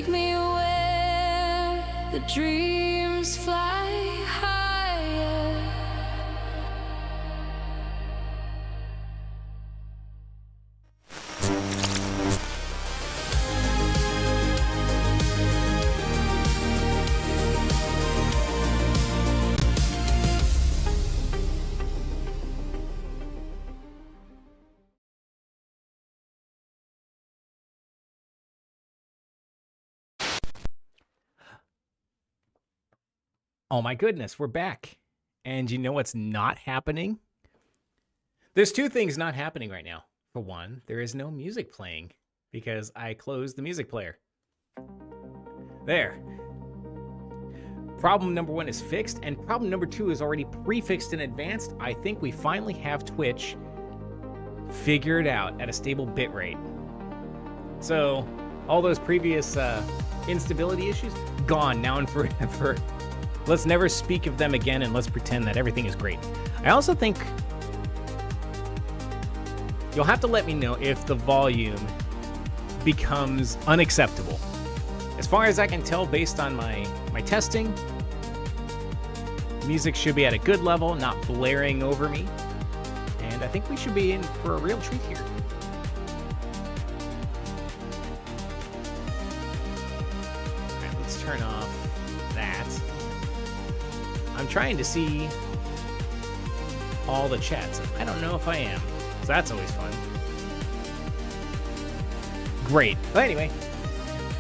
take me where the dreams fly higher. Oh my goodness, we're back. And you know what's not happening? There's two things not happening right now. For one, there is no music playing because I closed the music player. There. Problem number one is fixed, and problem number two is already prefixed in advance. I think we finally have Twitch figured out at a stable bitrate. So all those previous instability issues, gone now and forever. Let's never speak of them again, and let's pretend that everything is great. I also think you'll have to let me know if the volume becomes unacceptable. As far as I can tell, based on my testing, music should be at a good level, not blaring over me. And I think we should be in for a real treat here. All right, let's turn off that. I'm trying to see all the chats. I don't know if I am, so that's always fun. Great. But anyway,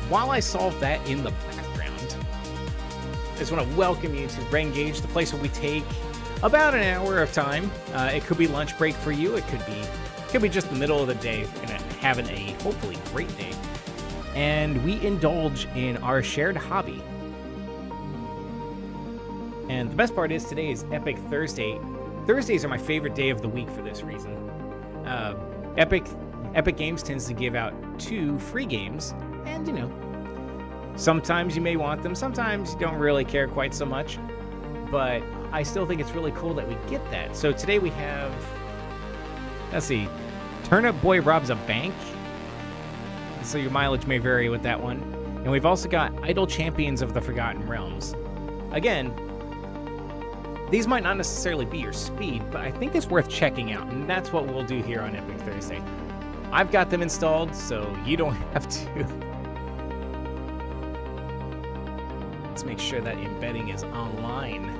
while I solve that in the background, I just want to welcome you to Rengage, the place where we take about an hour of time. It could be lunch break for you. It could be just the middle of the day, having a hopefully great day. And we indulge in our shared hobby. And the best part is today is Epic Thursday. Thursdays are my favorite day of the week for this reason. Epic Games tends to give out 2 free games, and you know, sometimes you may want them, sometimes you don't really care quite so much, but I still think it's really cool that we get that. So today we have, let's see, Turnip Boy Robs a bank, so your mileage may vary with that one. And we've also got Idle Champions of the Forgotten Realms. Again, these might not necessarily be your speed, but I think it's worth checking out, and that's what we'll do here on Epic Thursday. I've got them installed, so you don't have to. Let's make sure that embedding is online.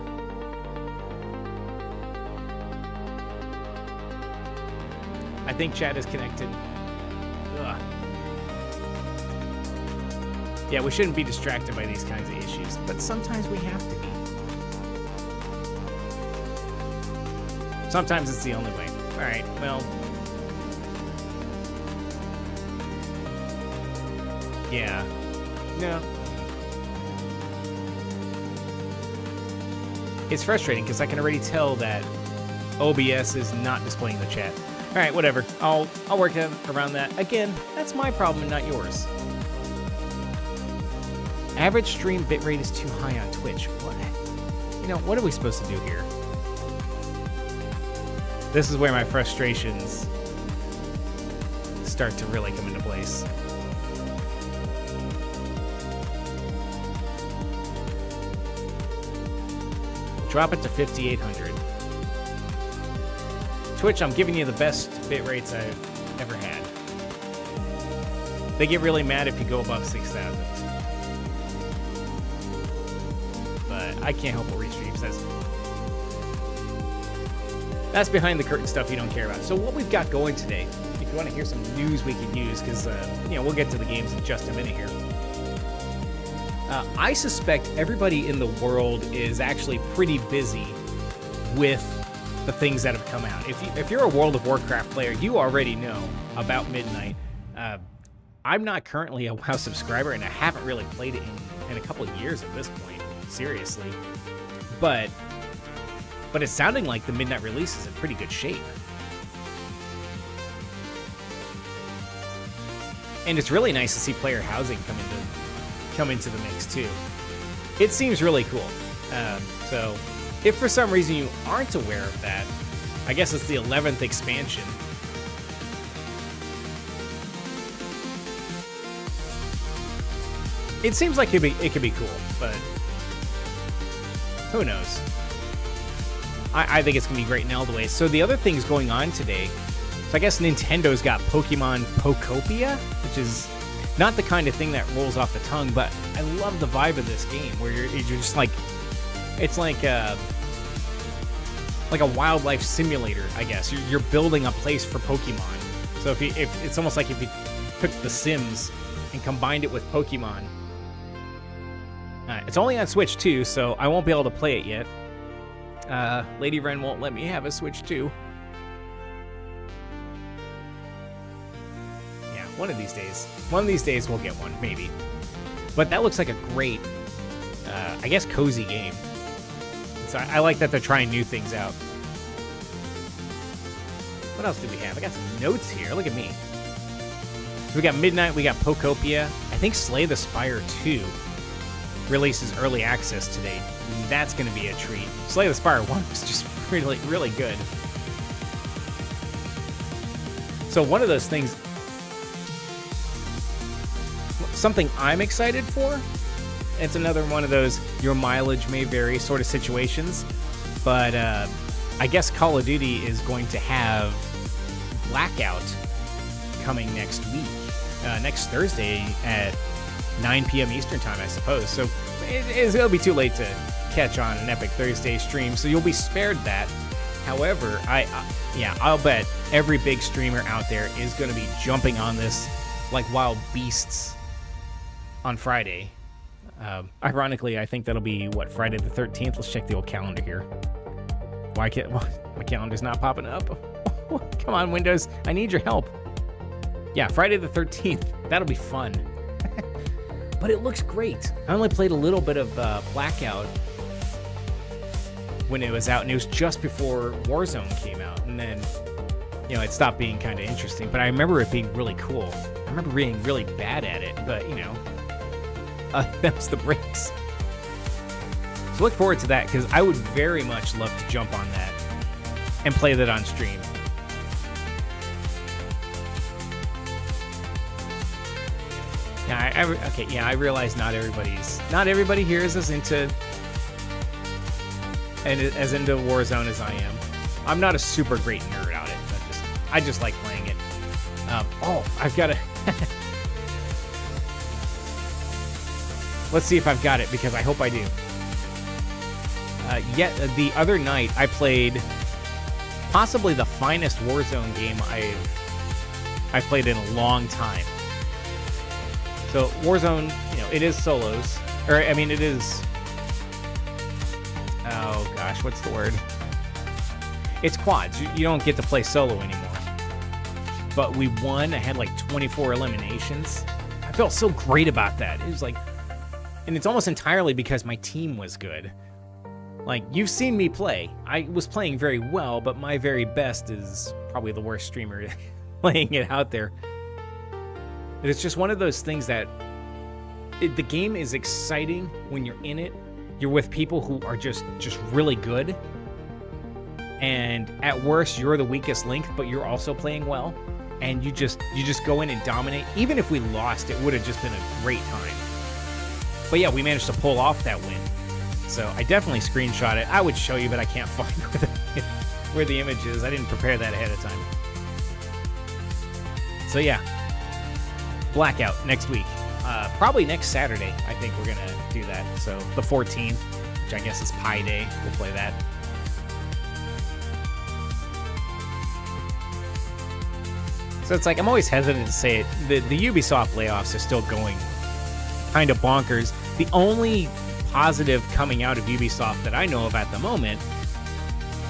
I think chat is connected. Ugh. Yeah, we shouldn't be distracted by these kinds of issues, but sometimes we have to be. Sometimes it's the only way. All right, well. Yeah. No. It's frustrating because I can already tell that OBS is not displaying the chat. All right, whatever. I'll work around that. Again, that's my problem and not yours. Average stream bitrate is too high on Twitch. What? You know, what are we supposed to do here? This is where my frustrations start to really come into place. Drop it to 5,800. Twitch, I'm giving you the best bit rates I've ever had. They get really mad if you go above 6,000. But I can't help what Restream says. That's behind the curtain stuff you don't care about. So what we've got going today, if you want to hear some news we can use, because you know, we'll get to the games in just a minute here. I suspect everybody in the world is actually pretty busy with the things that have come out. If you're a World of Warcraft player, you already know about Midnight. I'm not currently a WoW subscriber, and I haven't really played it in a couple of years at this point, seriously. But it's sounding like the Midnight release is in pretty good shape. And it's really nice to see player housing come into the mix too. It seems really cool. So if for some reason you aren't aware of that, I guess it's the 11th expansion. It seems like it could be cool, but who knows? I think it's going to be great in all the ways. So the other things going on today, so I guess Nintendo's got Pokemon Pokopia, which is not the kind of thing that rolls off the tongue, but I love the vibe of this game where you're just like, it's like a wildlife simulator, I guess. You're building a place for Pokemon. So if it's almost like if you took The Sims and combined it with Pokemon. It's only on Switch 2, so I won't be able to play it yet. Lady Wren won't let me have a Switch 2. Yeah, one of these days we'll get one, maybe. But that looks like a great, I guess, cozy game. So I like that they're trying new things out. What else do we have? I got some notes here. Look at me. So we got Midnight, we got Pokopia. I think Slay the Spire 2 releases early access today. That's going to be a treat. Slay the Spire 1 was just really, really good. So one of those things, something I'm excited for, it's another one of those your mileage may vary sort of situations, but I guess Call of Duty is going to have Blackout coming next week, next Thursday at 9 p.m. Eastern time, I suppose. So it'll be too late to catch on an Epic Thursday stream, so you'll be spared that. However, I'll bet every big streamer out there is going to be jumping on this like wild beasts on Friday. Ironically, I think that'll be, Friday the 13th? Let's check the old calendar here. My calendar's not popping up. Come on, Windows. I need your help. Yeah, Friday the 13th. That'll be fun. But it looks great. I only played a little bit of Blackout when it was out, and it was just before Warzone came out. And then, it stopped being kind of interesting. But I remember it being really cool. I remember being really bad at it, but, that was the breaks. So look forward to that, because I would very much love to jump on that and play that on stream. Yeah, I realize not everybody here is as into Warzone as I am. I'm not a super great nerd at it, but I just like playing it. I've got to. Let's see if I've got it, because I hope I do. The other night I played possibly the finest Warzone game I've played in a long time. So Warzone, it is solos, it is. Oh gosh, what's the word? It's quads. You don't get to play solo anymore. But we won. I had like 24 eliminations. I felt so great about that. It was like, and it's almost entirely because my team was good. Like, you've seen me play. I was playing very well, but my very best is probably the worst streamer playing it out there. It's just one of those things that the game is exciting when you're in it. You're with people who are just really good. And at worst, you're the weakest link, but you're also playing well. And you just go in and dominate. Even if we lost, it would have just been a great time. But yeah, we managed to pull off that win. So I definitely screenshot it. I would show you, but I can't find where the image is. I didn't prepare that ahead of time. So yeah, Blackout next week. Probably next Saturday, I think we're going to do that. So the 14th, which I guess is Pi Day, we'll play that. So it's like, I'm always hesitant to say it. The Ubisoft layoffs are still going kind of bonkers. The only positive coming out of Ubisoft that I know of at the moment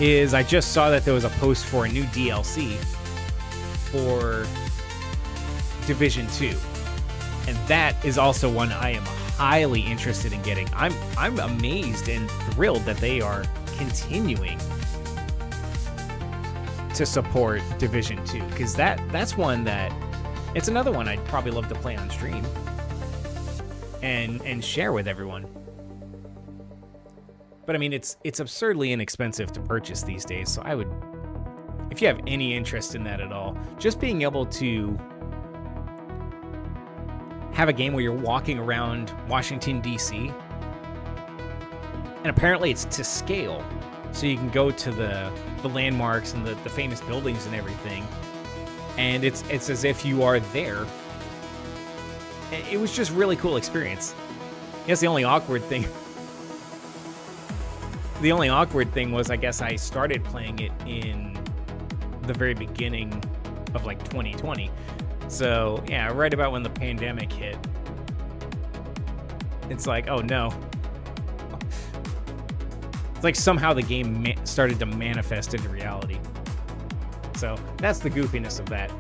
is I just saw that there was a post for a new DLC for Division 2. And that is also one I am highly interested in getting. I'm amazed and thrilled that they are continuing to support Division 2, because that's one that it's another one I'd probably love to play on stream and share with everyone. But I mean, it's absurdly inexpensive to purchase these days, so I would, if you have any interest in that at all, just being able to have a game where you're walking around Washington, D.C., and apparently it's to scale, so you can go to the landmarks and the famous buildings and everything, and it's as if you are there. It was just really cool experience. I guess the only awkward thing was, I guess I started playing it in the very beginning of like 2020. So yeah, right about when the pandemic hit. It's like, oh no. It's like somehow the game started to manifest into reality. So that's the goofiness of that.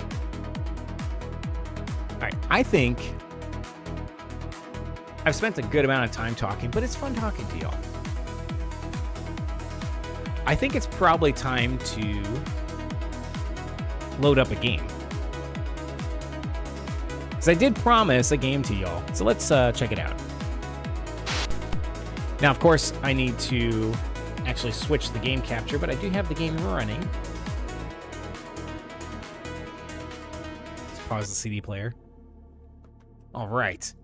All right, I think I've spent a good amount of time talking, but it's fun talking to y'all. I think it's probably time to load up a game. Because I did promise a game to y'all, so let's check it out. Now, of course, I need to actually switch the game capture, but I do have the game running. Let's pause the CD player. All right.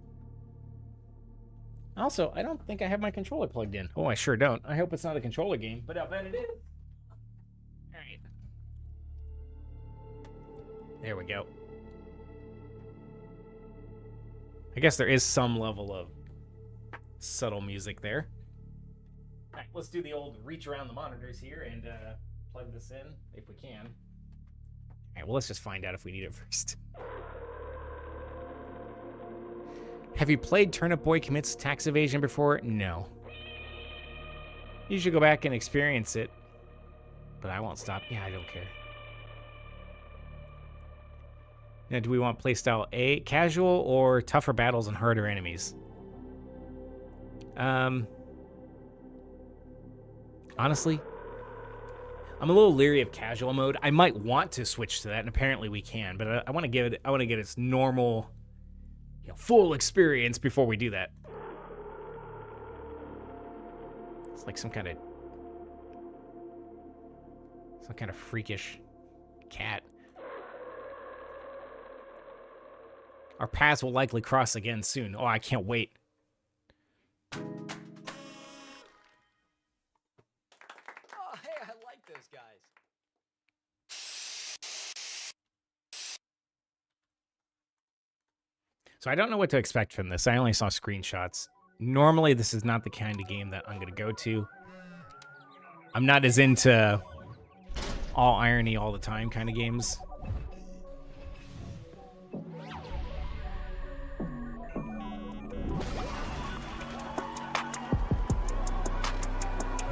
Also, I don't think I have my controller plugged in. Oh, I sure don't. I hope it's not a controller game, but I'll bet it is. All right. There we go. I guess there is some level of subtle music there. All right, let's do the old reach around the monitors here and plug this in if we can. All right, well, let's just find out if we need it first. Have you played Turnip Boy Commits Tax Evasion before? No. You should go back and experience it. But I won't stop. Yeah, I don't care. Now, do we want playstyle A, casual, or tougher battles and harder enemies? Honestly, I'm a little leery of casual mode. I might want to switch to that, and apparently we can. But I want to give it. I want to get its normal, full experience before we do that. It's like some kind of freakish cat. Our paths will likely cross again soon. Oh, I can't wait. Oh, hey, I like those guys. So I don't know what to expect from this. I only saw screenshots. Normally, this is not the kind of game that I'm going to go to. I'm not as into all irony all the time kind of games.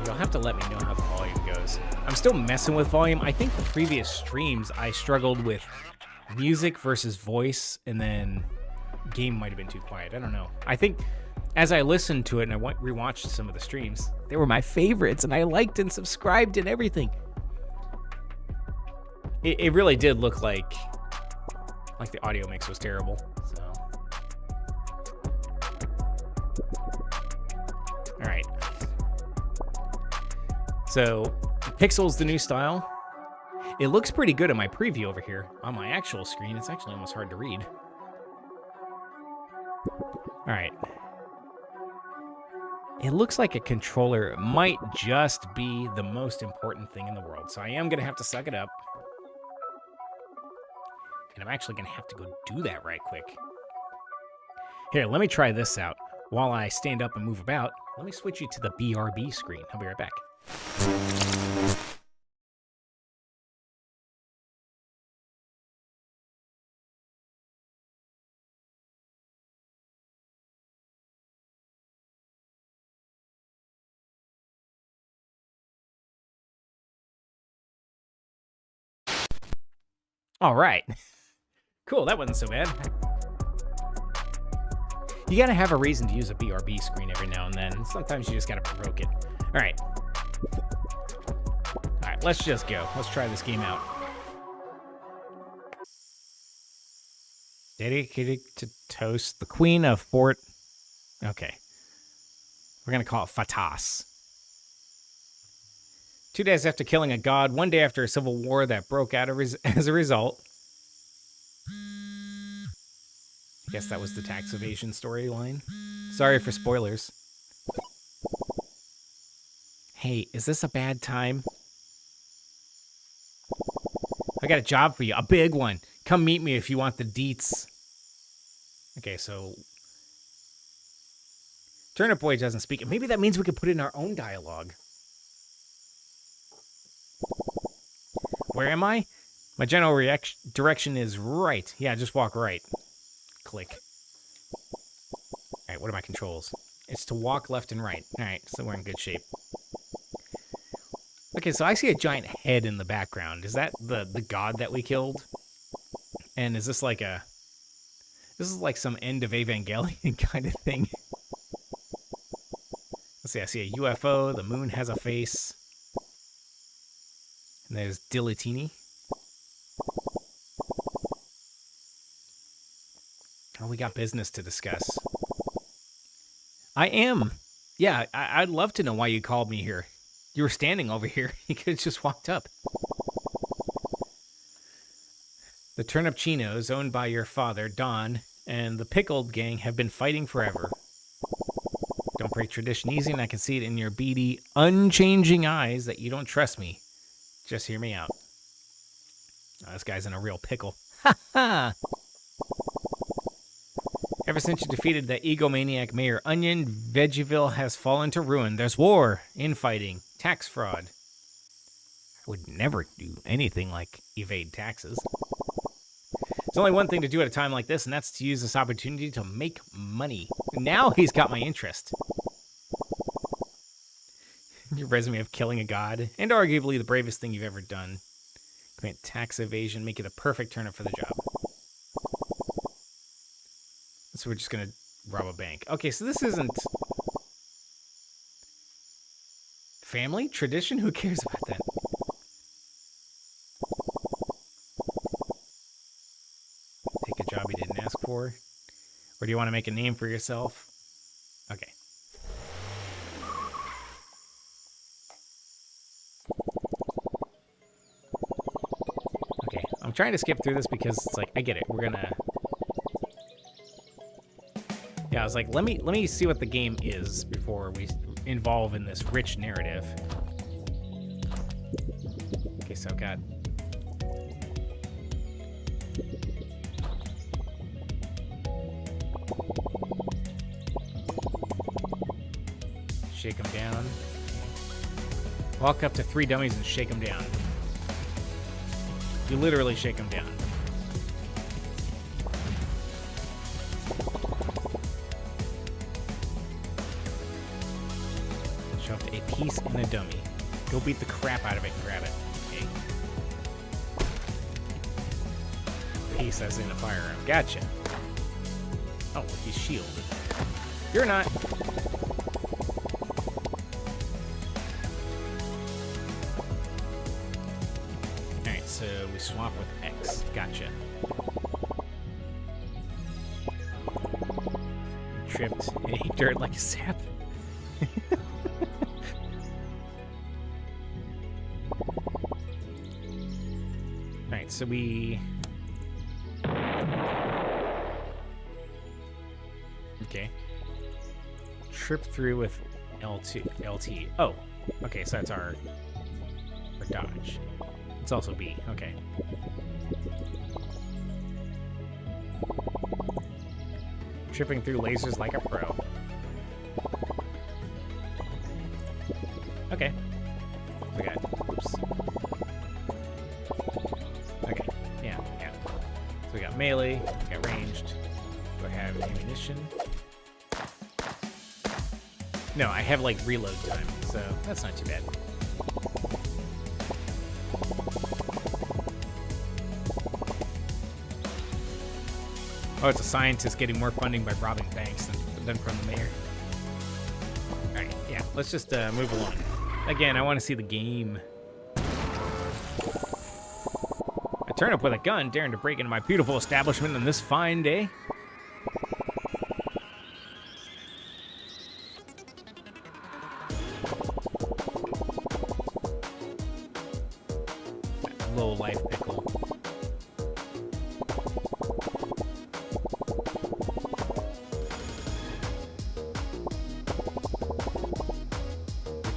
You'll have to let me know how the volume goes. I'm still messing with volume. I think the previous streams I struggled with music versus voice, and then game might have been too quiet. I don't know. I think as I listened to it and I rewatched some of the streams, they were my favorites, and I liked and subscribed and everything. It really did look like the audio mix was terrible. So, all right. So, Pixel's the new style. It looks pretty good in my preview over here. On my actual screen, it's actually almost hard to read. All right. It looks like a controller might just be the most important thing in the world. So I am going to have to suck it up. And I'm actually going to have to go do that right quick. Here, let me try this out. While I stand up and move about, let me switch you to the BRB screen. I'll be right back. All right. Cool, that wasn't so bad. You gotta have a reason to use a BRB screen every now and then. Sometimes you just gotta provoke it. All right. All right, let's just go. Let's try this game out. Dedicated to toast the Queen of Fort. Okay. We're gonna call it Fatas. 2 days after killing a god, 1 day after a civil war that broke out as a result. I guess that was the tax evasion storyline. Sorry for spoilers. Hey, is this a bad time? I got a job for you, a big one. Come meet me if you want the deets. Okay, so Turnip Boy doesn't speak. Maybe that means we could put in our own dialogue. Where am I? My general direction is right. Yeah, just walk right. Click. All right, what are my controls? It's to walk left and right. All right, so we're in good shape. Okay, so I see a giant head in the background. Is that the god that we killed? And is this like a... This is like some end of Evangelion kind of thing. Let's see, I see a UFO. The moon has a face. And there's Dilatini. Oh, we got business to discuss. I am. Yeah, I'd love to know why you called me here. You were standing over here. You could have just walked up. The Turnip Chinos, owned by your father, Don, and the Pickled Gang have been fighting forever. Don't break tradition easy, and I can see it in your beady, unchanging eyes that you don't trust me. Just hear me out. Oh, this guy's in a real pickle. Ha ha! Ever since you defeated the egomaniac Mayor Onion, Veggieville has fallen to ruin. There's war, infighting, tax fraud. I would never do anything like evade taxes. There's only one thing to do at a time like this, and that's to use this opportunity to make money. Now he's got my interest. Your resume of killing a god, and arguably the bravest thing you've ever done. Commit tax evasion, make you the perfect turnip for the job. So we're just gonna rob a bank. Okay, so this isn't... Family? Tradition? Who cares about that? Take a job you didn't ask for? Or do you want to make a name for yourself? Okay. Okay, I'm trying to skip through this because it's like, I get it. We're gonna... Yeah, I was like, let me see what the game is before we involve in this rich narrative. Okay, so I've got... Shake them down. Walk up to 3 dummies and shake them down. You literally shake them down. Show up to a piece and a dummy. Go beat the crap out of it and grab it. Okay. Piece as in a firearm. Gotcha. Oh, he's shielded. You're not. Alright, so we swap with X. Gotcha. Tripped and ate dirt like a sap. Alright, so we... Okay. Trip through with LT. Oh, okay, so that's our dodge. It's also B, okay. Tripping through lasers like a pro. Okay. We got, oops. Okay, yeah. So we got melee, we got ranged. Do I have ammunition? No, I have like reload time, so that's not too bad. Oh, it's a scientist getting more funding by robbing banks than from the mayor. Alright, yeah, let's just move along. Again, I want to see the game. I turn up with a gun, daring to break into my beautiful establishment on this fine day. That low life pickle.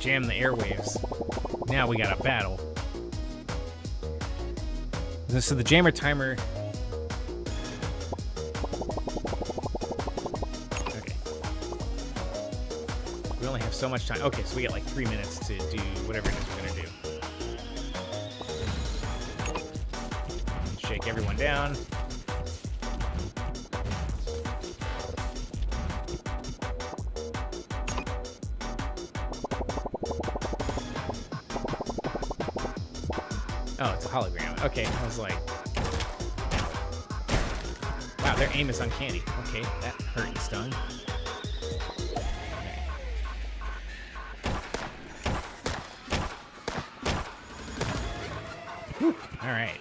jam the airwaves. Now we got a battle. So the jammer timer... Okay. We only have so much time. Okay, so we got like 3 minutes to do whatever it is we're gonna do. Shake everyone down. Oh, it's a hologram. Okay, I was like... Wow, their aim is uncanny. Okay, that hurt and stung. Whew, all right.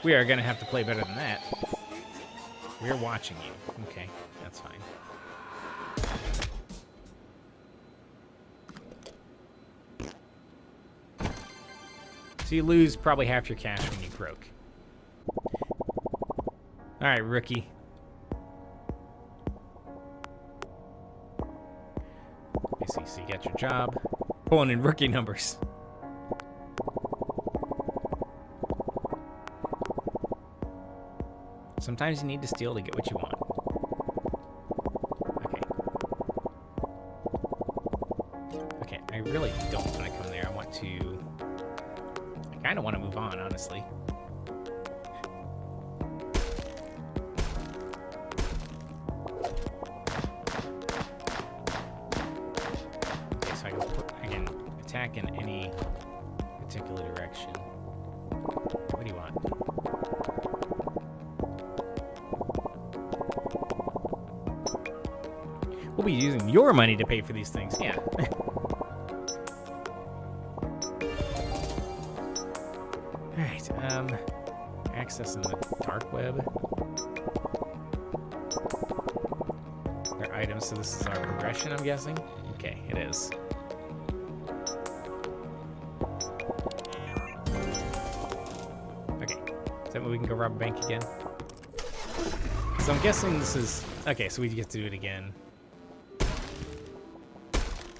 We are going to have to play better than that. We're watching you. Okay, that's fine. So you lose probably half your cash when you croak. All right, rookie. I see, so you got your job. Pulling in rookie numbers. Sometimes you need to steal to get what you want. Okay. Okay, I really don't want to come there. I want to... I kind of want to move on, honestly. Okay, so I can attack in any particular direction. What do you want? We'll be using your money to pay for these things, yeah. Alright, accessing the dark web. Their items, so this is our progression, I'm guessing? Okay, it is. Okay, is that when we can go rob a bank again? So I'm guessing this is... Okay, so we get to do it again.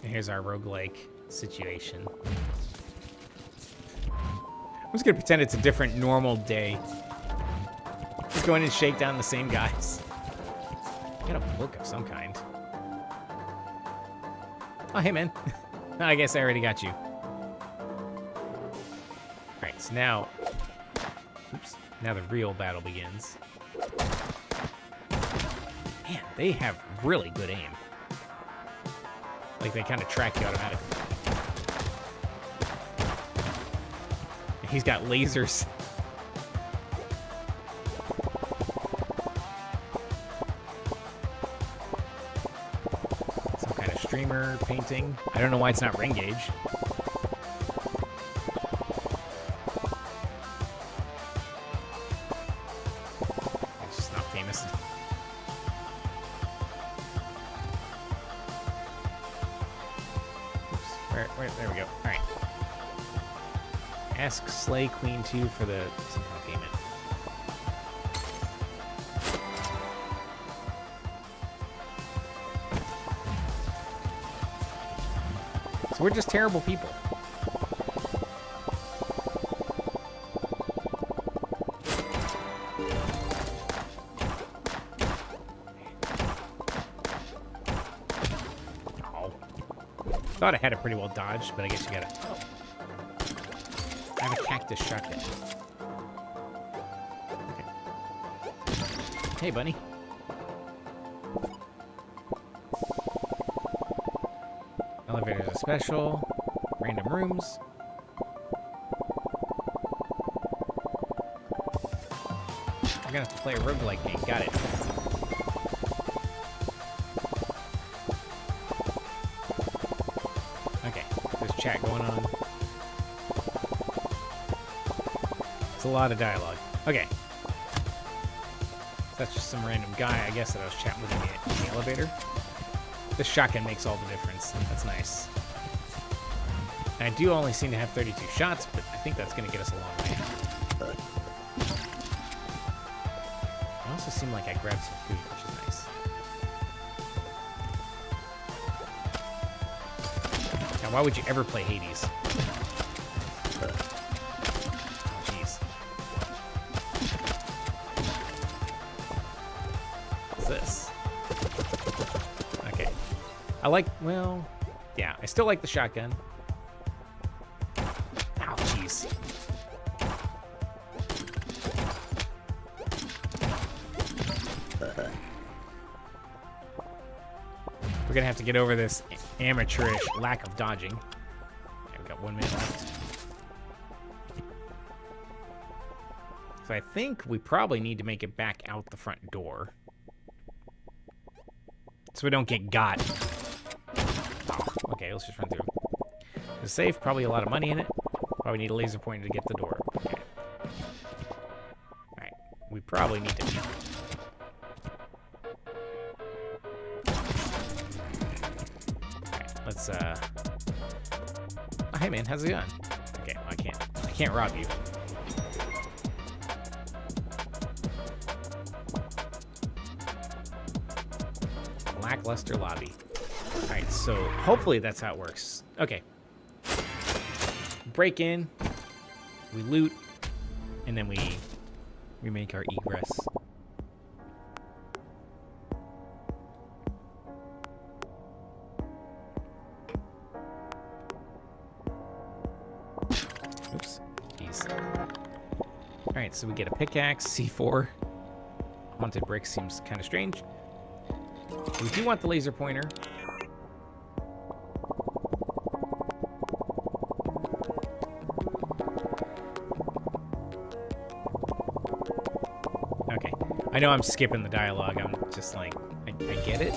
And here's our roguelike situation. I'm just gonna pretend it's a different normal day. Just go in and shake down the same guys. Got a book of some kind. Oh, hey man. I guess I already got you. Alright, so now... Oops. Now the real battle begins. Man, they have really good aim. Like, they kind of track you automatically. He's got lasers. Some kind of streamer painting. I don't know why it's not ring gauge. It's just not famous. Where, there we go. All right. Ask Slay Queen 2 for the some kind of payment. So we're just terrible people. Thought I had it pretty well dodged, but I guess you gotta... Oh. I have a cactus shotgun. Okay. Hey, bunny. Elevators are special. Random rooms. We're gonna have to play a roguelike game. Got it. Chat going on. It's a lot of dialogue. Okay. That's just some random guy, I guess, that I was chatting with in the elevator. This shotgun makes all the difference. That's nice. And I do only seem to have 32 shots, but I think that's going to get us a long way. I also seem like I grabbed some food, which is nice. Come Why would you ever play Hades? Oh, jeez. What's this? Okay. I like, well, yeah, I still like the shotgun. Ow, jeez. We're gonna have to get over this amateurish lack of dodging. Okay, we've got 1 minute left. So I think we probably need to make it back out the front door, so we don't get got. Oh, okay, let's just run through. The safe, probably a lot of money in it. Probably need a laser pointer to get the door. Okay. Alright, we probably need to... Let's, oh, hey man, how's it going? Okay, well, I can't rob you. Lackluster lobby. Alright, so hopefully that's how it works. Okay. Break in, we loot, and then we make our egress. Oops. Jeez. Alright, so we get a pickaxe, C4. Haunted brick seems kind of strange. We do want the laser pointer. Okay. I know I'm skipping the dialogue. I'm just like, I get it.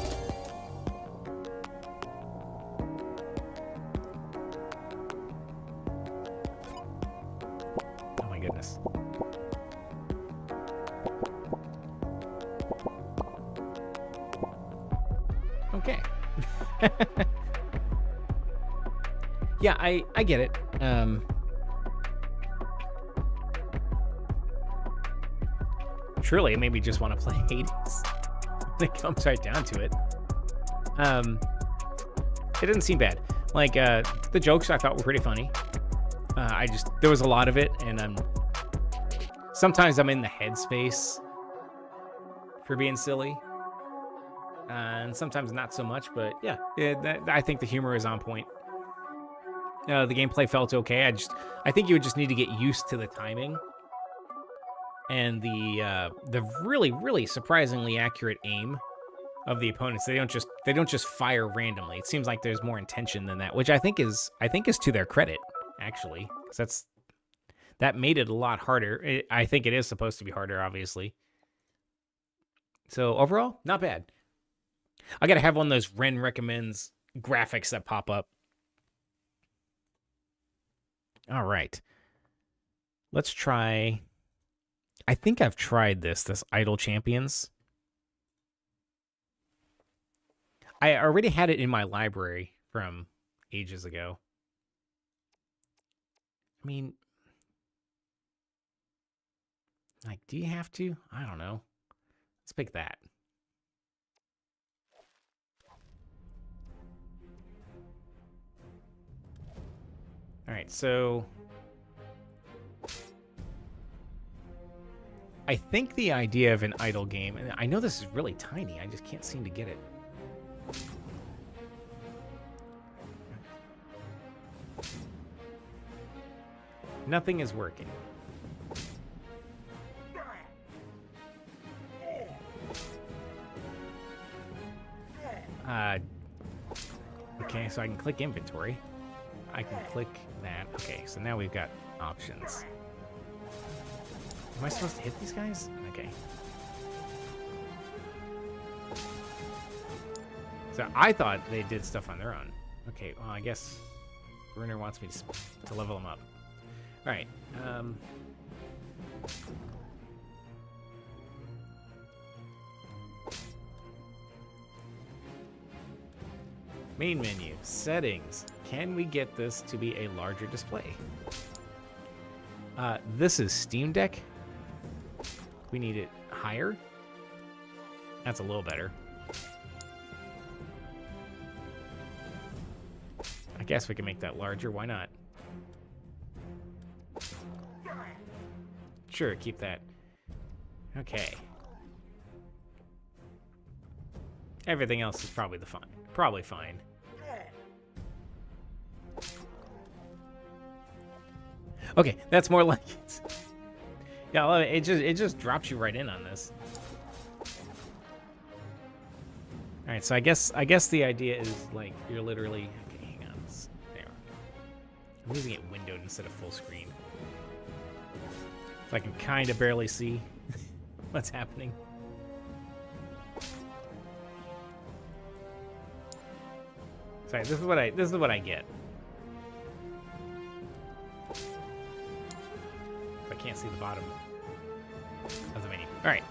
Oh my goodness. Okay. Yeah, I get it. Truly, it made me just want to play Hades. It comes right down to it. It didn't seem bad. Like, the jokes I thought were pretty funny. There was a lot of it, and sometimes I'm in the headspace for being silly. And sometimes not so much, but yeah, I think the humor is on point. The gameplay felt okay. I think you would just need to get used to the timing and the really, really surprisingly accurate aim of the opponents. They don't just fire randomly. It seems like there's more intention than that, which I think is to their credit, actually, because that made it a lot harder. I think it is supposed to be harder, obviously. So overall, not bad. I gotta have one of those Ren recommends graphics that pop up. All right. Let's try... I think I've tried this Idle Champions. I already had it in my library from ages ago. I mean... like, do you have to? I don't know. Let's pick that. All right, so I think the idea of an idle game, and I know this is really tiny, I just can't seem to get it. Nothing is working. Okay, so I can click inventory. I can click that. Okay, so now we've got options. Am I supposed to hit these guys? Okay. So I thought they did stuff on their own. Okay, well, I guess Bruner wants me to level them up. All right. Main menu, settings. Can we get this to be a larger display? This is Steam Deck. We need it higher. That's a little better. I guess we can make that larger. Why not? Sure, keep that. Okay. Everything else is probably probably fine. Okay, that's more like it. Yeah, I love it. It just drops you right in on this. All right, so I guess the idea is like you're literally okay. Hang on, there. I'm using it windowed instead of full screen, so I can kind of barely see what's happening. Sorry, this is what I get. I can't see the bottom of the menu. All right,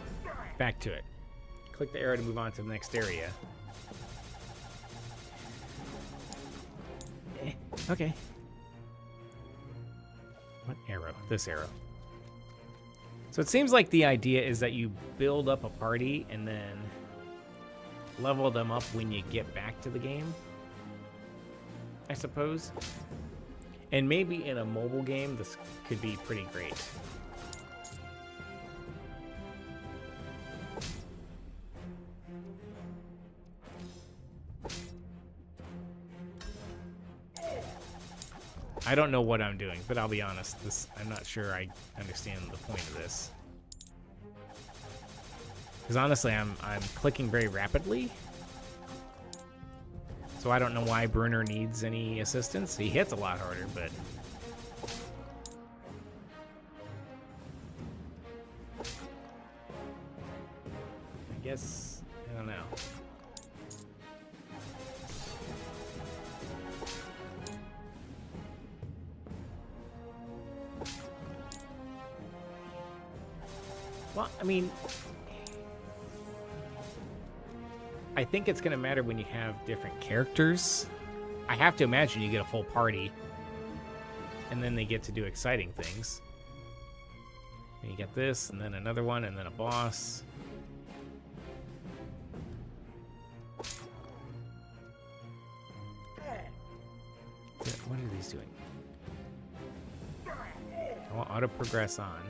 back to it. Click the arrow to move on to the next area. Okay. What arrow? This arrow. So it seems like the idea is that you build up a party and then level them up when you get back to the game, I suppose. And maybe in a mobile game, this could be pretty great. I don't know what I'm doing, but I'll be honest, I'm not sure I understand the point of this. Because honestly, I'm clicking very rapidly. So I don't know why Bruner needs any assistance. He hits a lot harder, but... I guess... I don't know. Well, I mean... I think it's going to matter when you have different characters. I have to imagine you get a full party, and then they get to do exciting things. And you get this, and then another one, and then a boss. What are these doing? I want auto progress on.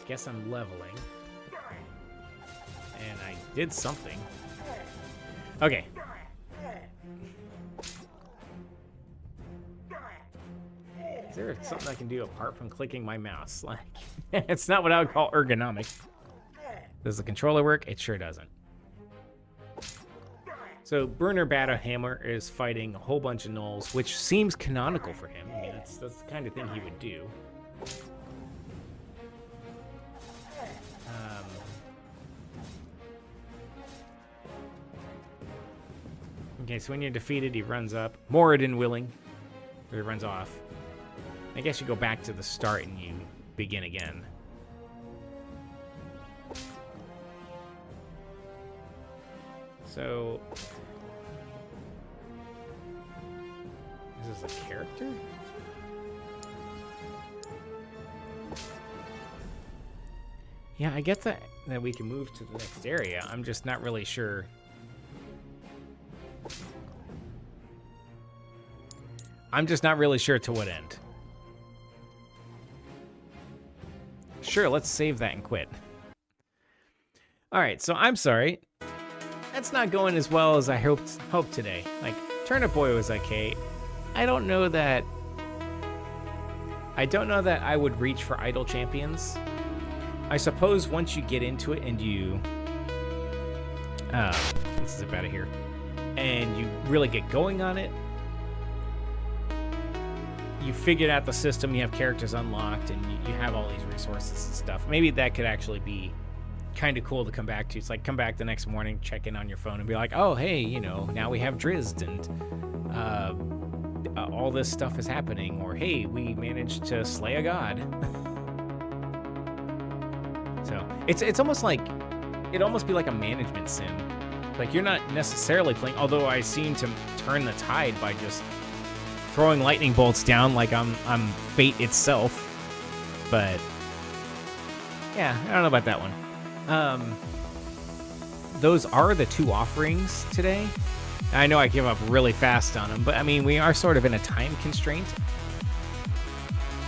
Guess I'm leveling. And I did something. Okay. Is there something I can do apart from clicking my mouse? Like, it's not what I would call ergonomic. Does the controller work? It sure doesn't. So Bruner Battlehammer is fighting a whole bunch of gnolls, which seems canonical for him. I mean, that's the kind of thing he would do. Okay, so when you're defeated, he runs up. Moradin willing. Or he runs off. I guess you go back to the start and you begin again. So... Is this a character? Yeah, I get that we can move to the next area. I'm just not really sure... I'm just not really sure to what end. Sure, let's save that and quit. Alright, so I'm sorry. That's not going as well as I hoped today. Like, Turnip Boy was okay. I don't know that I would reach for idle champions. I suppose once you get into it and you... let's zip out of here. And you really get going on it, you figured out the system, you have characters unlocked, and you have all these resources and stuff. Maybe that could actually be kind of cool to come back to. It's like come back the next morning, check in on your phone, and be like, oh, hey, you know, now we have Drizzt, and all this stuff is happening. Or, hey, we managed to slay a god. So it's almost like, it'd almost be like a management sim. Like, you're not necessarily playing, although I seem to turn the tide by just throwing lightning bolts down like I'm fate itself. But yeah, I don't know about that one. those are the 2 offerings today. I know I give up really fast on them, but I mean, we are sort of in a time constraint.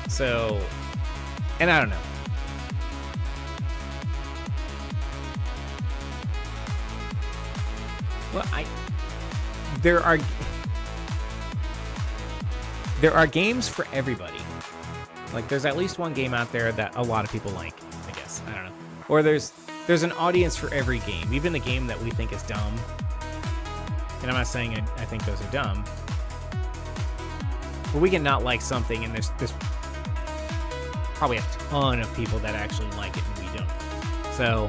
So, and I don't know. Well, there are games for everybody. Like, there's at least one game out there that a lot of people like, I guess. I don't know. Or there's an audience for every game, even the game that we think is dumb. And I'm not saying I think those are dumb. But we can not like something, and there's probably a ton of people that actually like it, and we don't. So,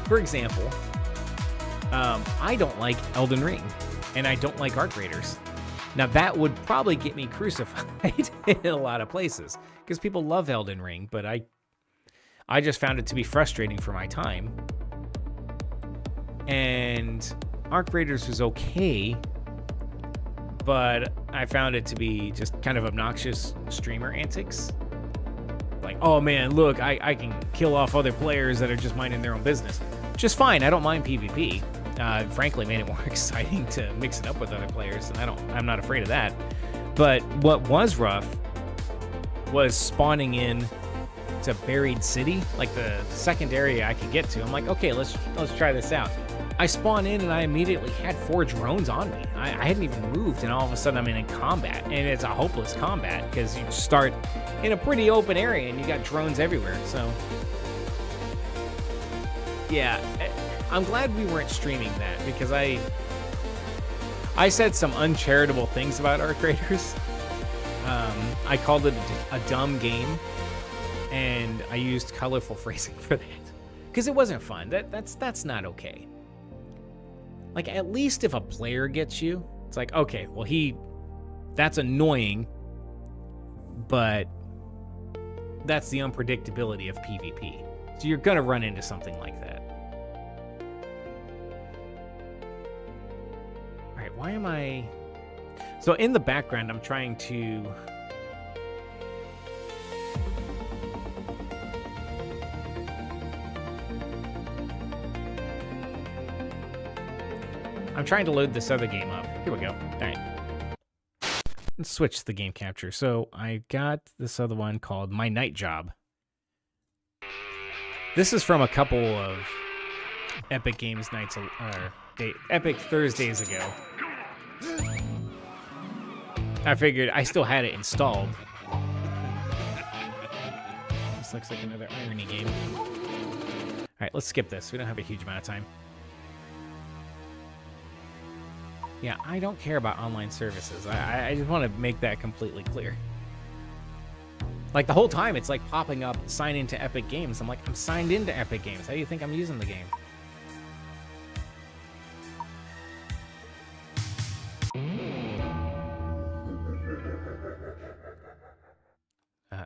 for example, I don't like Elden Ring, and I don't like Arc Raiders. Now, that would probably get me crucified in a lot of places, because people love Elden Ring, but I just found it to be frustrating for my time. And Arc Raiders was okay, but I found it to be just kind of obnoxious streamer antics. Like, oh man, look, I can kill off other players that are just minding their own business. Which is fine, I don't mind PvP. Frankly, made it more exciting to mix it up with other players, and I'm not afraid of that. But what was rough was spawning in to Buried City, like the second area I could get to. I'm like, okay, let's try this out. I spawn in and I immediately had 4 drones on me. I hadn't even moved, and all of a sudden I'm in combat, and it's a hopeless combat because you start in a pretty open area and you got drones everywhere. So yeah, I'm glad we weren't streaming that, because I said some uncharitable things about Arc Raiders. I called it a dumb game, and I used colorful phrasing for that because it wasn't fun. That's not okay. Like, at least if a player gets you, it's like, okay, well, that's annoying, but that's the unpredictability of PvP. So you're gonna run into something like that. All right, why am I... So in the background, I'm trying to... I'm trying to load this other game up. Here we go. All right. Let's switch the game capture. So I got this other one called My Night Job. This is from a couple of Epic Games nights, Epic Thursdays ago. I figured I still had it installed. This looks like another irony game. All right, let's skip this. We don't have a huge amount of time. Yeah, I don't care about online services. I just want to make that completely clear. Like, the whole time, it's like popping up, sign into Epic Games. I'm like, I'm signed into Epic Games. How do you think I'm using the game?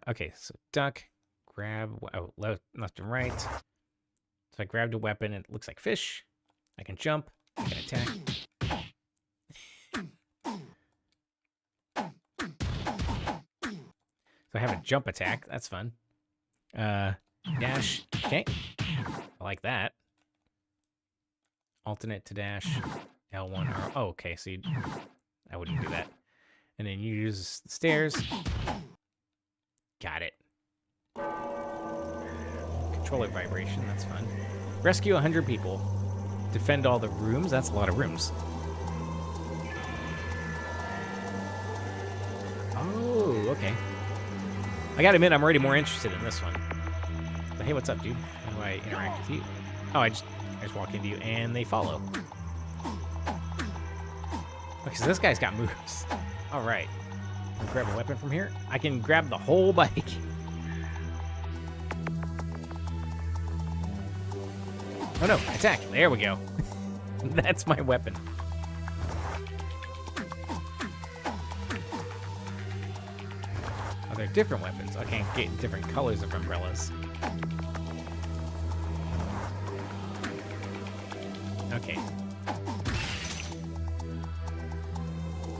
Okay, so duck, grab, left and right. So I grabbed a weapon. It looks like fish. I can jump. I can attack. So I have a jump attack. That's fun. Dash. Okay. I like that. Alternate to dash. L1. Oh, okay. So I wouldn't do that. And then you use the stairs. Got it. Controller vibration. That's fun. Rescue 100 people. Defend all the rooms. That's a lot of rooms. Oh, okay. I gotta admit, I'm already more interested in this one. But hey, what's up, dude? How do I interact with you? Oh, I just walk into you, and they follow. Okay, so this guy's got moves. All right. I'll grab a weapon from here. I can grab the whole bike. Oh, no. Attack. There we go. That's my weapon. They're different weapons. I can't get different colors of umbrellas. Okay.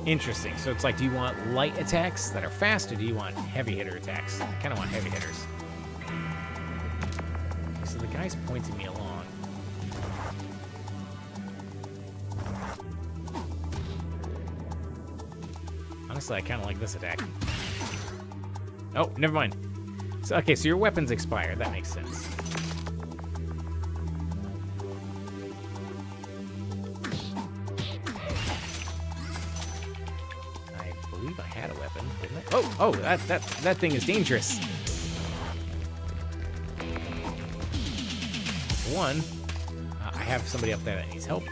Interesting. So it's like, do you want light attacks that are fast, or do you want heavy hitter attacks? I kind of want heavy hitters. guy's pointing me along. Honestly, I kind of like this attack. Oh, never mind. So, okay, so your weapons expire. That makes sense. I believe I had a weapon, didn't I? Oh, that thing is dangerous. One, I have somebody up there that needs help.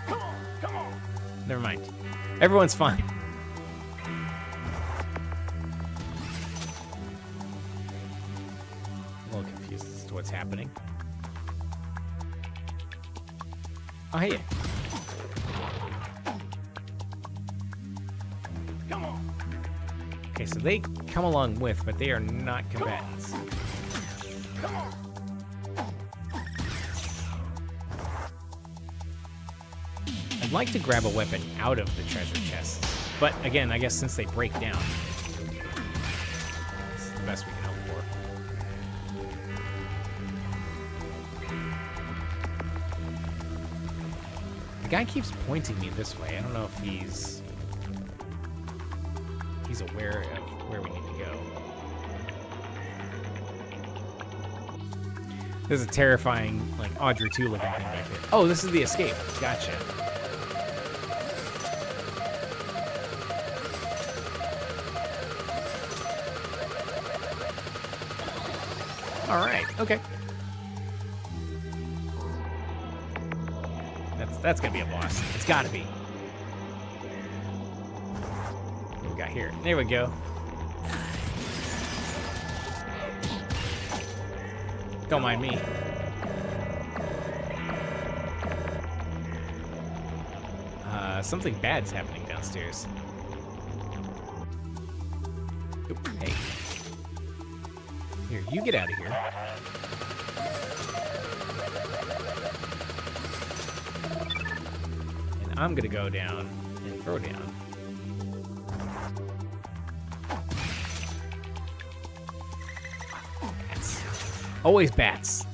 Come on. Never mind. Everyone's fine. I'm a little confused as to what's happening. Oh, hey. Come on. Okay, so they come along with, but they are not combatants. Come on. I'd like to grab a weapon out of the treasure chest, but again, I guess since they break down, this is the best we can hope for. The guy keeps pointing me this way. I don't know if he's aware of where we need to go. There's a terrifying, like, Audrey 2 looking thing back there. Oh, this is the escape. Gotcha. All right. Okay. That's gonna be a boss. It's gotta be. What we got here? There we go. Don't mind me. Something bad's happening downstairs. Oop, hey. Here, you get out of here. And I'm gonna go down and throw down. Bats. Always bats.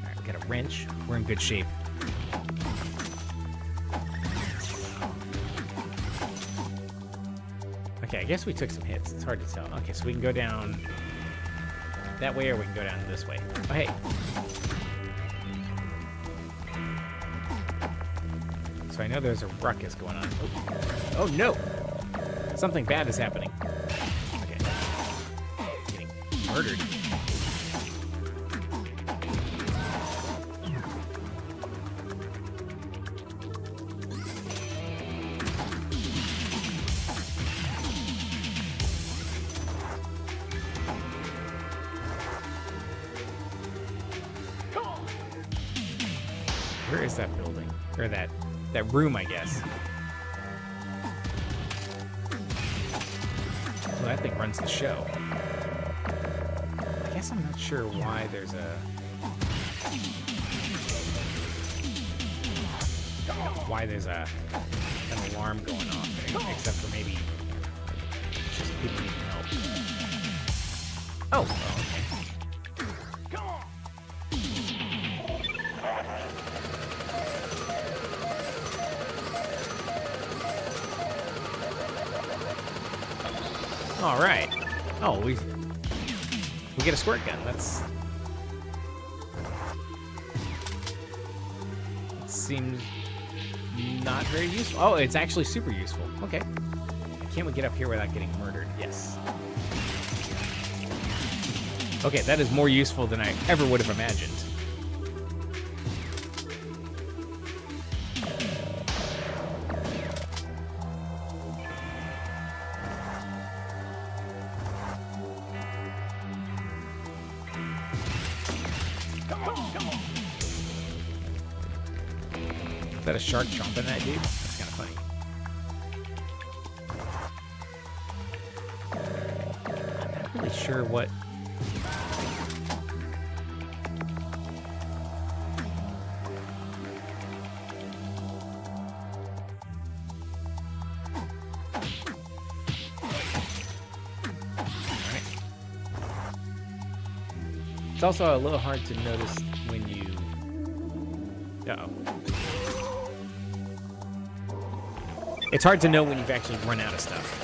Alright, we got a wrench. We're in good shape. Okay, I guess we took some hits. It's hard to tell. Okay, so we can go down that way, or we can go down this way. Oh, hey. So I know there's a ruckus going on. Oh no! Something bad is happening. Okay. Getting murdered. Where is that building? Or that room, I guess. Well, that thing runs the show. I guess I'm not sure why there's an alarm going off, except for maybe just people needing help. Oh, okay. All right. Oh, we get a squirt gun. That seems not very useful. Oh, it's actually super useful. Okay. Can't we get up here without getting murdered? Yes. Okay, that is more useful than I ever would have imagined. Is that a shark chomping that dude? That's kind of funny. I'm not really sure what... It's also a little hard to notice when you... Uh-oh. It's hard to know when you've actually run out of stuff.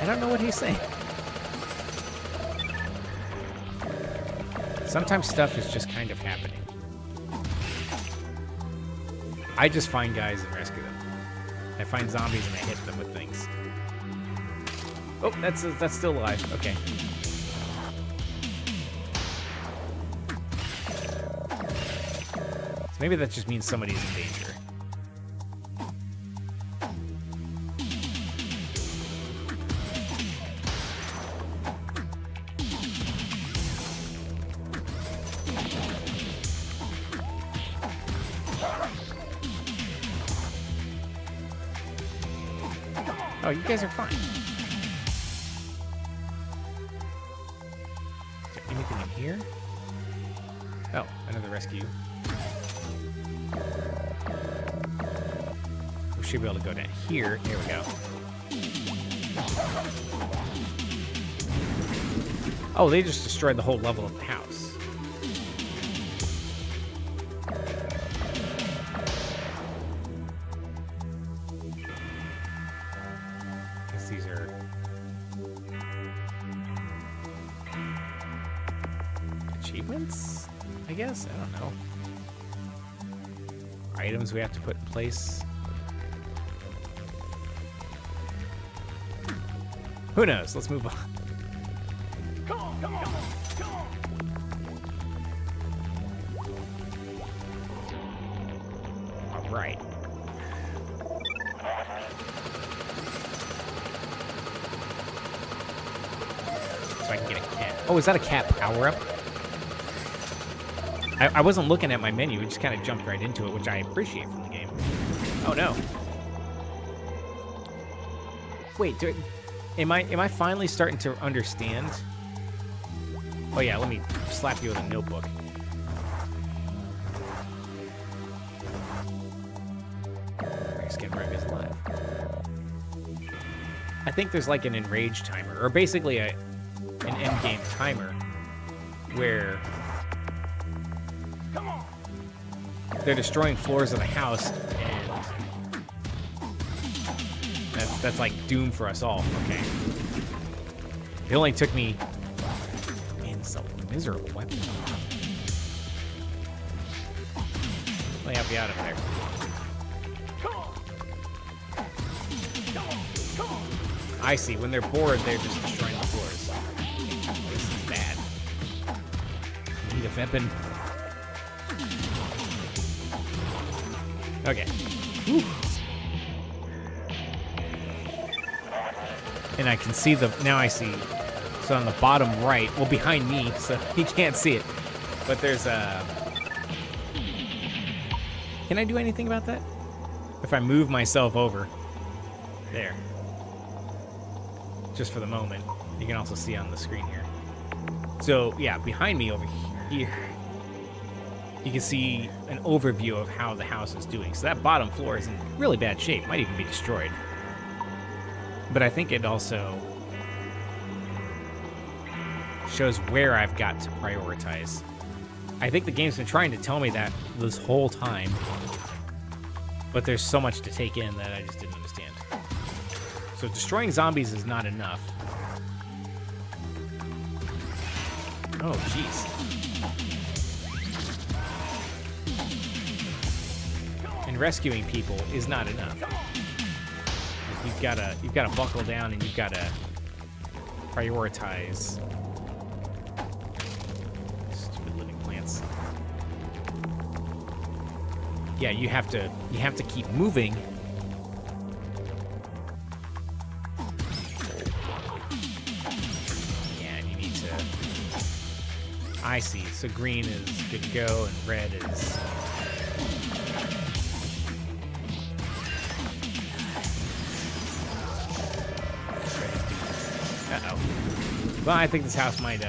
I don't know what he's saying. Sometimes stuff is just kind of happening. I just find guys and rescue them. I find zombies and I hit them with things. Oh, that's still alive. Okay. So maybe that just means somebody's in danger. Oh, you guys are fine. Is there anything in here? Oh, another rescue. We should be able to go down here. Here we go. Oh, they just destroyed the whole level of the house. These are achievements, I guess? I don't know. Items we have to put in place. Who knows? Let's move on. Come on, come on, come on. All right. So I can get a cat. Oh, is that a cat power-up? I wasn't looking at my menu. It just kind of jumped right into it, which I appreciate from the game. Oh, no. Wait, am I finally starting to understand? Oh, yeah, let me slap you with a notebook. Just getting rid of his life. I think there's like an enrage timer, or basically an endgame timer, where they're destroying floors of the house, and that's like doom for us all. Okay. It only took me... Man, it's a miserable weapon. Let me help you out of there. I see. When they're bored, they're just destroying the floors. This is bad. Need a weapon. Okay. Whew. And I can see now I see. So on the bottom right, well, behind me, so he can't see it. But there's a... Can I do anything about that? If I move myself over. There. Just for the moment. You can also see on the screen here. So, yeah, behind me over here, you can see an overview of how the house is doing. So that bottom floor is in really bad shape. Might even be destroyed. But I think it also shows where I've got to prioritize. I think the game's been trying to tell me that this whole time. But there's so much to take in that I just didn't understand. So destroying zombies is not enough. Oh, jeez. And rescuing people is not enough. You've gotta buckle down and you've gotta prioritize. Stupid living plants. Yeah, you have to keep moving. Yeah, and you need to... I see. So green is good to go and red is... Uh-oh. Well, I think this house might,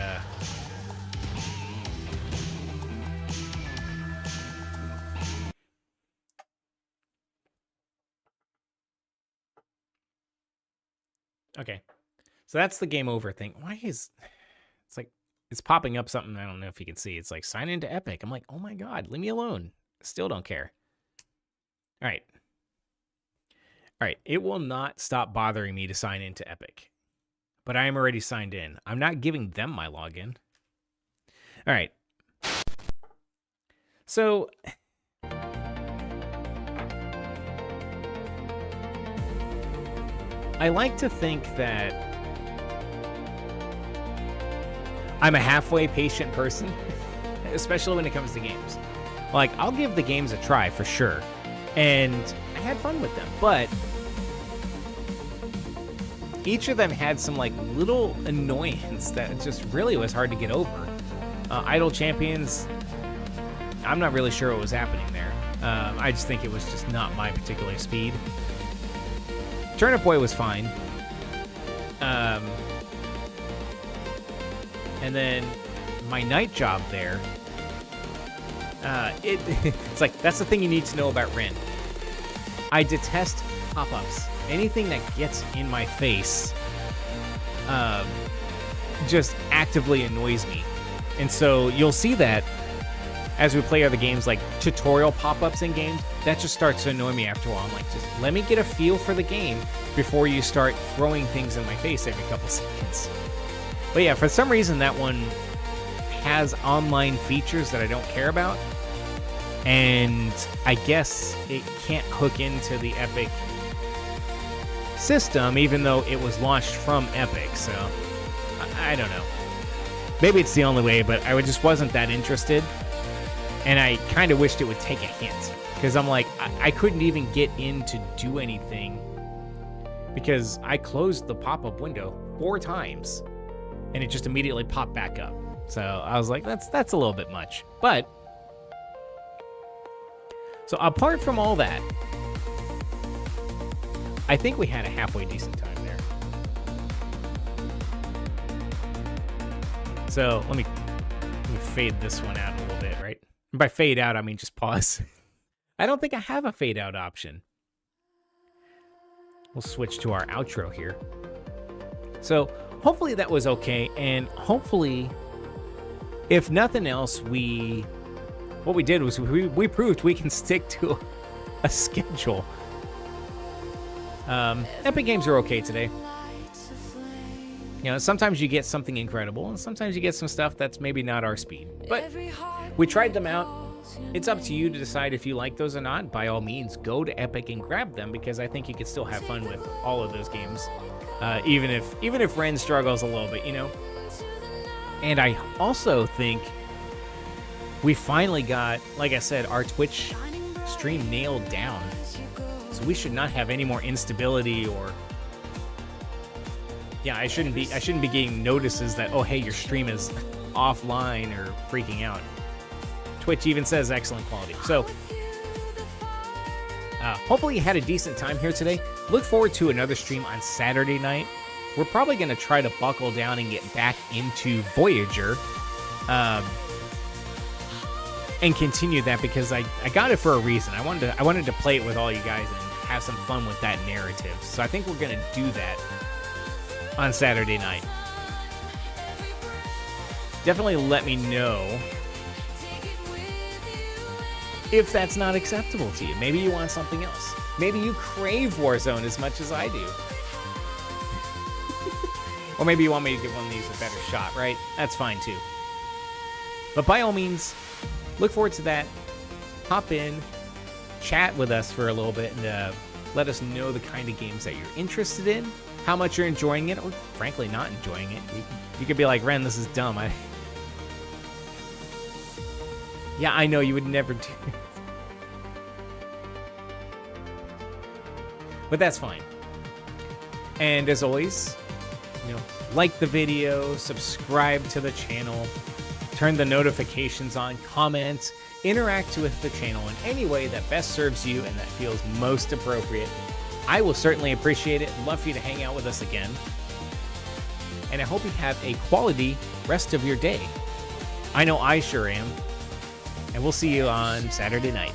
Okay. So that's the game over thing. Why is it's like it's popping up something I don't know if you can see. It's like sign into Epic. I'm like, "Oh my god, leave me alone." Still don't care. All right. All right, it will not stop bothering me to sign into Epic. But I am already signed in. I'm not giving them my login. All right. So I like to think that I'm a halfway patient person, especially when it comes to games. Like, I'll give the games a try for sure. And I had fun with them, but each of them had some like little annoyance that just really was hard to get over. Idle Champions, I'm not really sure what was happening there. I just think it was just not my particular speed. Turnip Boy was fine. And then my night job there, it's like, that's the thing you need to know about Ren. I detest pop-ups. Anything that gets in my face just actively annoys me. And so you'll see that as we play other games, like tutorial pop-ups in games, that just starts to annoy me after a while. I'm like, just let me get a feel for the game before you start throwing things in my face every couple seconds. But yeah, for some reason that one has online features that I don't care about. And I guess it can't hook into the Epic system, even though it was launched from Epic. So I don't know. Maybe it's the only way, but I just wasn't that interested. And I kind of wished it would take a hint. Because I'm like, I couldn't even get in to do anything because I closed the pop-up window 4 times and it just immediately popped back up. So I was like, that's a little bit much. But so apart from all that, I think we had a halfway decent time there. So let me fade this one out a little bit, right? And by fade out, I mean just pause. I don't think I have a fade out option. We'll switch to our outro here. So hopefully that was okay. And hopefully, if nothing else, what we did was we proved we can stick to a schedule. Epic games are okay today. You know, sometimes you get something incredible, and sometimes you get some stuff that's maybe not our speed. But we tried them out. It's up to you to decide if you like those or not. By all means, go to Epic and grab them, because I think you can still have fun with all of those games, even if Ren struggles a little bit, you know. And I also think we finally got, like I said, our Twitch stream nailed down. So we should not have any more instability or... Yeah, I shouldn't be getting notices that, oh, hey, your stream is offline or freaking out. Twitch even says excellent quality. So hopefully you had a decent time here today. Look forward to another stream on Saturday night. We're probably going to try to buckle down and get back into Voyager and continue that, because I got it for a reason. I wanted to play it with all you guys and have some fun with that narrative. So I think we're going to do that on Saturday night. Definitely let me know if that's not acceptable to you. Maybe you want something else. Maybe you crave Warzone as much as I do. Or maybe you want me to give one of these a better shot, right? That's fine too. But by all means, look forward to that. Hop in, chat with us for a little bit, and let us know the kind of games that you're interested in, how much you're enjoying it, or frankly not enjoying it. You could be like, Ren, this is dumb. Yeah, I know you would never do it. But that's fine. And as always, you know, like the video, subscribe to the channel, turn the notifications on, comment, interact with the channel in any way that best serves you and that feels most appropriate. I will certainly appreciate it. Love for you to hang out with us again. And I hope you have a quality rest of your day. I know I sure am. And we'll see you on Saturday night.